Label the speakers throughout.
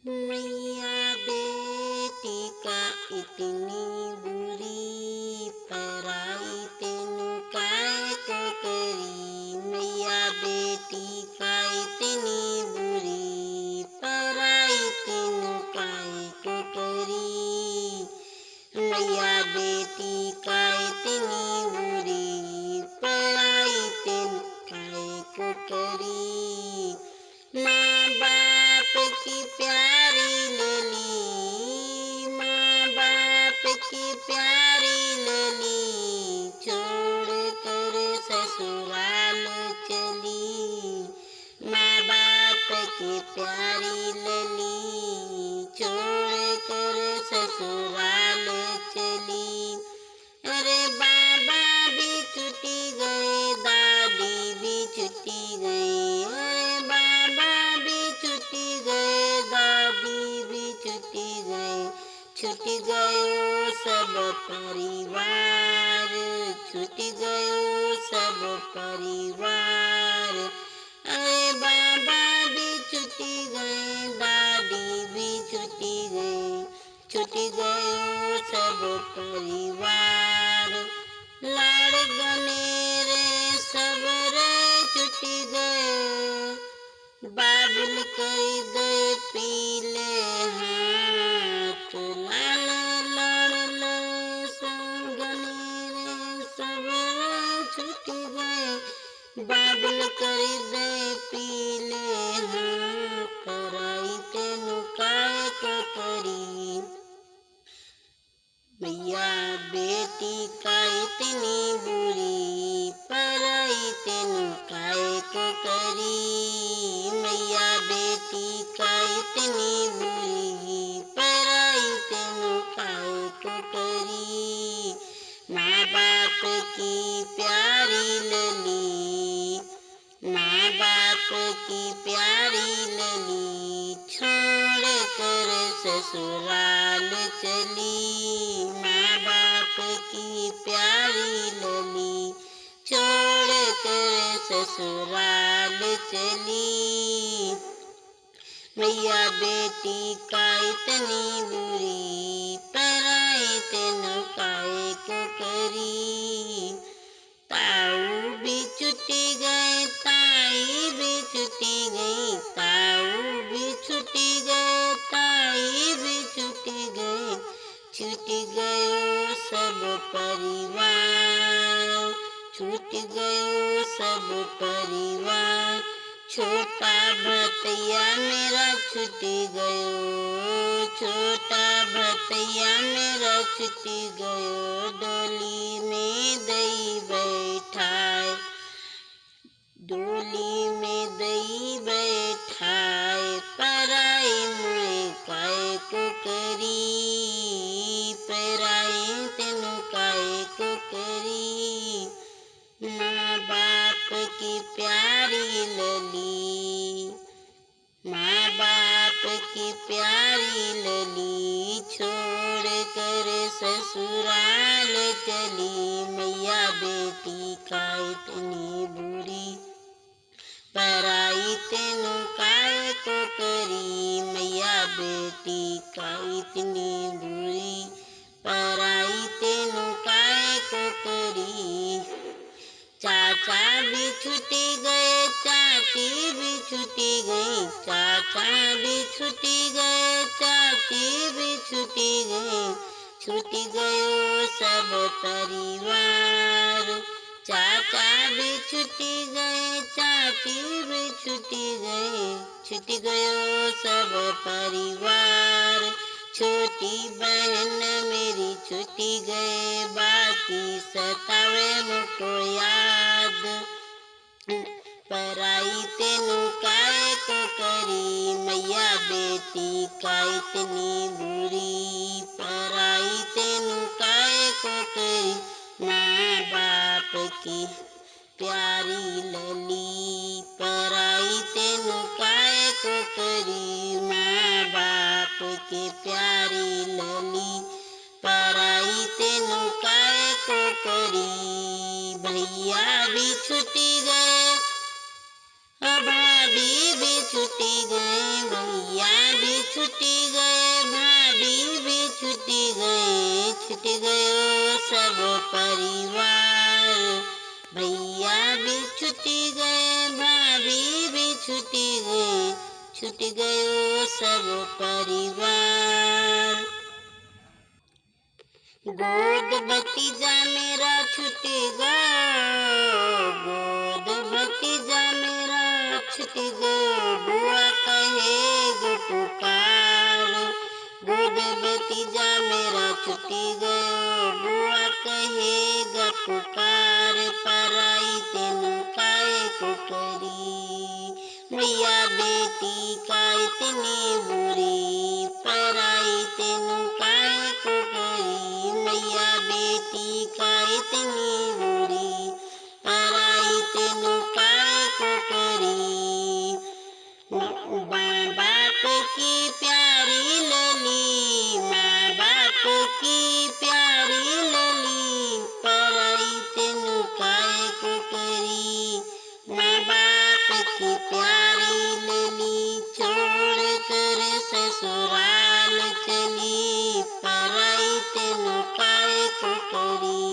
Speaker 1: मैया बेटी का इतनी बुरी पराई तेनु काय को करी। मैया बेटी का इतनी बुरी पराई तेनु काय को करी। मैया बेटी का इतनी बुरी पराई तेनु काय को करी। माँ बाप की प्यारी लली, माँ बाप की प्यारी लली, छोड़ कर ससुराल चली। माँ बाप की प्यारी लली, छोड़ कर ससुराल चली। अरे बाबा भी छुट्टी गए, दादी भी छुट्टी गई। अरे बाबा भी छुट्टी गए, दादी भी छुट्टी गए। छूट गयो सब परिवार, छूट गयो सब परिवार। अरे बाबा भी छुट्टी गए, दादी भी छुट्टी गई। छूट गयो सब परिवार। लाड़ गनेरे सब रे छुट्टी गए, बाबुल कई दे पीले हाथ। लाल लड़ गनेरे सब रे छुट्टी गए, बाबुल कई दे पीले हाथ। पराई तेनु काय को करी। मैया बेटी का इतनी बुरी पराई तेनु काय को करी। मैया बेटी का इतनी बुरी पराई तेनु काय को करी। माँ बाप की प्यारी लली, माँ बाप की प्यारी लली, छोड़ कर ससुराल चली। माँ बाप की प्यारी लली, छोड़ कर ससुराल चली। मैया बेटी का इतनी बुरी पराई तेनु काय को करी। ताऊ भी छुट्टी गए, ताई भी छुट्टी गई। ताऊ भी छुट्टी गए, ताई भी छुट्टी गई। छूट गयो सब परिवार, छूट गयो सब परिवार। छोटा भतैया मेरा छूट गयो, छोटा भतैया मेरा छूट गयो। डोली में दई बैठाए, डोली में दई बैठाए। पराई मुझे काय को करी, पराई तेनु काय को करी। माँ बाप की प्यारी लली, माँ बाप की प्यारी लली, छोड़ कर ससुराल चली। मैया बेटी का इतनी बुरी पराई तेनु काय को करी। मैया बेटी का इतनी बुरी पराई तेनु काय को करी। चाचा भी छुट्टी गए, चाची भी छुट्टी गई। चाचा भी छुट्टी गए, चाची भी छुट्टी गई। छूट गयो सब परिवार। चाचा भी छुट्टी गए, चाची भी छुट्टी गई। छूट गयो सब परिवार। छोटी बहन मेरी छुट्टी गए, बाकी सतावे मुझको याद। पराई तेनु काय को करी। मैया बेटी का इतनी बुरी पराई तेनु काय को करी। माँ बाप की प्यारी लली, पराई तेनु काय को करी। माँ बाप की प्यारी लली, पराई तेनु काय को करी। भैया भी छुट्टी गए, भाभी भी छुट्टी गए, भैया भी छुटी गए, भाभी भी छुटी गए, छुट गयो सब परिवार। भैया भी छुटी गए, भाभी भी छुटी गए, छुट गयो सब परिवार। गोद भतीजा मेरा छूट गयो, गोद भतीजा मेरा छूट गयो, बुआ कहे गो पुकार। गोद भतीजा मेरा छूट गयो, बुआ कहे गा पुकार। पराई तेनु काहे को करी, मैया बेटी का इतनी बुरी। पराई तेनु काहे को करी, मैया बेटी का इतनी बुरी। पराई तेनु काहे को करी, माँ बाप की प्यारी लली, माँ बाप की प्यारी लली। पराई तेनु काहे को करी, माँ बाप की प्यारी लली। छोड़ कर ससुराल चली, पराई तेनु काहे को करी।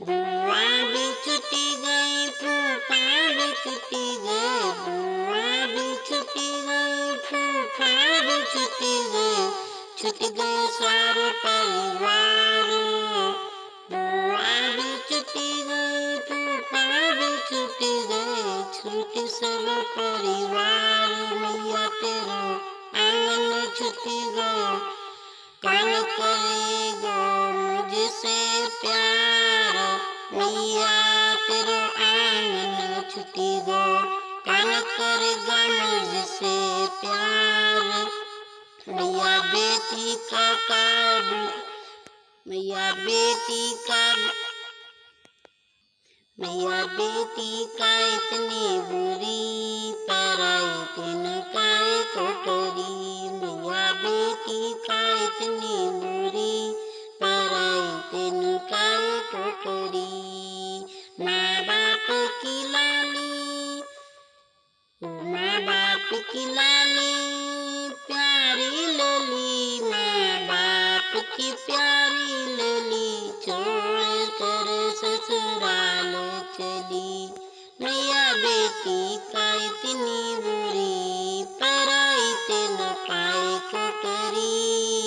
Speaker 1: बुआ भी छुटी गई, फूफा भी छुटी गए, बुआ भी छुटी गई, फूफा भी छुटी गए, छुट गए सारे परिवार। बुआ भी छुटी गई, फूफा भी छुटी गए, छूट सब परिवार। मैया तेरो आंगन छुटी गयो, कौन करेगो मुझसे प्यार। मैया तेरो आंगन छुटी गो, कौन करेगा मुझसे प्यार। मैया बेटी का काबू, मैया बेटी का, मैया बेटी का इतनी बुरी। पराई तेनु काहे को करी, मैया बेटी का इतनी बुरी। पराई तेनु काहे को करी। माँ बाप की लाली, माँ बाप की लाली प्यारी लली, माँ बाप की प्यारी लली। छोड़ कर ससुराल चली, मैया बेटी का इतनी बुरी। पराई तेनु काहे को करी।